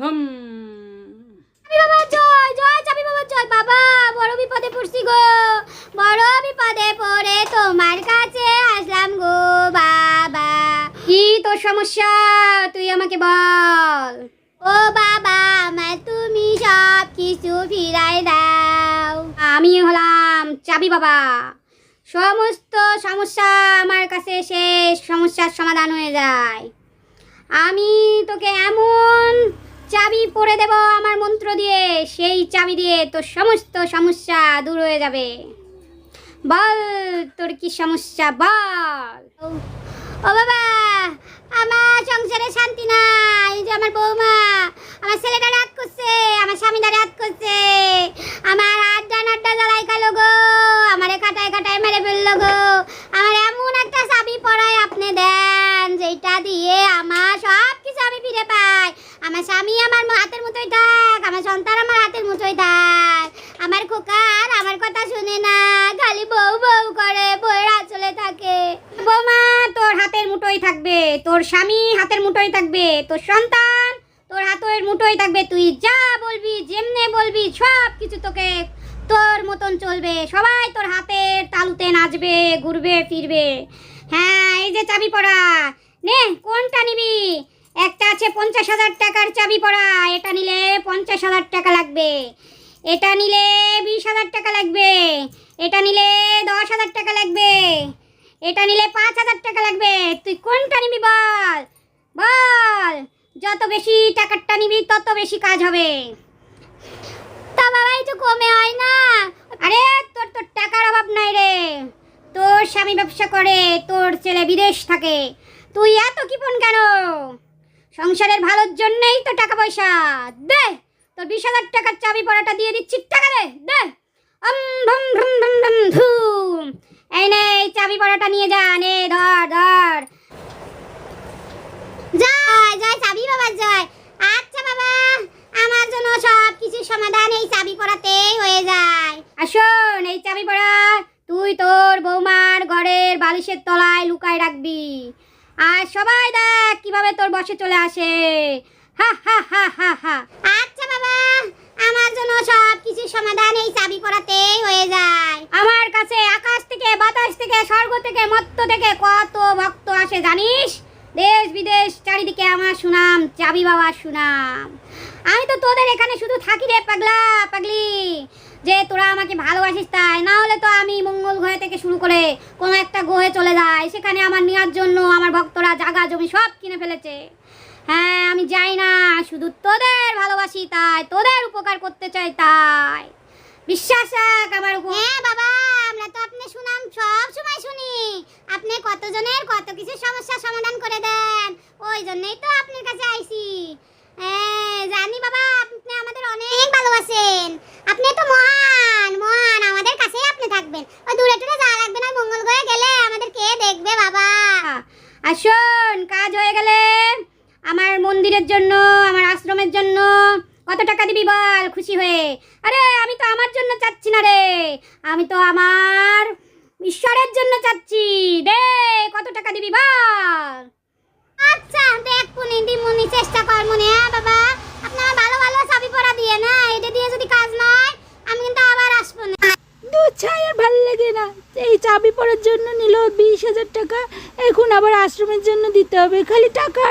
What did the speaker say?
হুম। বাবা জয় জয় চাবি বাবা জয়। বাবা বড় বিপদে পড়ছি গো, বড় বিপদে পড়ে তোমার কাছে আসলাম গো বাবা। কি তোর সমস্যা তুই আমাকে বল। ও বাবা আমার তুমি সব কিছু ফিরাই দাও। আমি হলাম চাবি বাবা, সমস্ত সমস্যা আমার কাছে শেষ, সমস্যার সমাধান হয়ে যায়। আমি তোকে এমন চাবি পরে দেব আমার মন্ত্র দিয়ে, সেই চাবি দিয়ে তোর সমস্ত সমস্যা দূর হয়ে যাবে। বল তোর কি সমস্যা বল। ও বাবা আমার সংসারে শান্তি নাই, যে আমার বৌমা আমার ছেলেটা রাত করছে, আমার স্বামীটা রাত করছে, আমার আড্ডা নাড্ডা জ্বালাই গেল গো, আমারে কাটায় কাটায় মেরে ফেললো গো। আমার এমন একটা চাবি পরায় আপনি দেন যেটা দিয়ে আমার সব কিছু আমি ফিরে পাই। আমার স্বামী আমার হাতের মুঠোয় থাক, আমার সন্তান আমার হাতের মুঠোয় থাক, আমার খোকা আর আমার কথা শুনে না, খালি বউ বউ করে বউরা চলে থাকে। বৌমা তোর হাতের মুঠোয় থাকবে, তোর স্বামী হাতের মুঠোয় থাকবে, তোর সন্তান তোর হাতের মুঠোয় থাকবে। তুই যা বলবি যেমনে বলবি সব কিছু তোকে তোর মতন চলবে, সবাই তোর হাতের তালুতে নাচবে ঘুরবে ফিরবে। হ্যাঁ এই যে চাবি পড়া নে, কোনটা নিবি? একটা আছে 50,000 টাকার চাবি পড়া, এটা নিলে 50,000 টাকা লাগবে, এটা নিলে 20,000 টাকা লাগবে, এটা নিলে 10,000 টাকা লাগবে, এটা নিলে 5,000 টাকা লাগবে। তুই কোনটা নিবি বল বল, যত বেশি টাকারটা নিবি তত বেশি কাজ হবে। তা বাবা একটু কমে হয় না? আরে তোর তো টাকার অভাব নাই রে, তোর স্বামী ব্যবসা করে, তোর ছেলে বিদেশ থাকে, তুই এত কিপন কেন? সংসারের ভালোর জন্যই তো টাকা পয়সা। দে তোর 20,000 টাকার চাবি পড়াটা দিয়ে দিচ্ছি, টাকা দে দে। ভম ভম ভম ভম ধুম। এই নে এই চাবি পড়াটা নিয়ে যা, নে ধর ধর। জয় জয় চাবি বাবা জয়। আচ্ছা বাবা আমার জন্য সব কিছু সমাধান এই চাবি পড়াতেই হয়ে যায়। আসুন এই চাবি পড়া তুই তোর বৌমার ঘরের বালিশের তলায় লুকায় রাখবি, আর সবাই দেখ কিভাবে তোর বসে চলে আসে। হা হা হা হা হা। আচ্ছা বাবা আমার জন্য সব কিছু সমাধান এই চাবি পড়াতেই হয়ে যায়। আমার কাছে আকাশ থেকে বাতাস থেকে স্বর্গ থেকে মত্ত থেকে কত ভক্ত আসে জানিস, দেশ বিদেশ চারিদিকে আমার সুনাম, চাবি বাবার সুনাম। আমি তো তোদের এখানে শুধু থাকি রে পাগলা পাগলি, যে তোরা আমাকে ভালোবাসিস তাই, না হলে তো আমি মঙ্গল গ্রহ থেকে শুরু করে কোনো একটা গ্রহে চলে যাই, সেখানে আমার নেওয়ার জন্য আমার ভক্তরা জায়গা জমি সব কিনে ফেলেছে। হ্যাঁ আমি যাই না, শুধু তোদের ভালোবাসি তাই, তোদের উপকার করতে চাই তাই, বিশ্বাস রাখ আমার উপর। হ্যাঁ বাবা আমরা তো আপনি সুনাম সব সময় শুনি, আপনি কতজনের কত কিছু সমস্যার সমাধান করে দেন, ওই জন্যই তো আপনার কাছে আইছি। হ্যাঁ জানি বাবা আপনি আমাদের অনেক ভালোবাসেন, আপনি তো মহান মহান, আমাদের কাছেই আপনি থাকবেন, ওই দূরে টুরে যাওয়া লাগবে না, মঙ্গল গ্রহে গেলে আমাদের কে দেখবে বাবা। আর শোন কাজ হয়ে গেলে আমার মন্দিরের জন্য আমার আশ্রমের জন্য কত টাকা দিবি বল খুশি হয়ে। আরে আমি তো আমার জন্য চাচ্ছি না রে, আমি তো আমার ঈশ্বরের জন্য চাচ্ছি, দে কত টাকা দিবি বল। আচ্ছা দেখ পুনি দিমুনি চেষ্টা কর মনে। হ্যাঁ বাবা আপনার ভালো ভালো চাবি পড়া দিয়ে না, এটা দিয়ে যদি কাজ নয় আমি কিন্তু আবার আসবো না। দু ছাই আর ভালো লাগে না, এই চাবি পড়ার জন্য নিল 20,000 টাকা, এখন আবার আশ্রমের জন্য দিতে হবে, খালি টাকা আর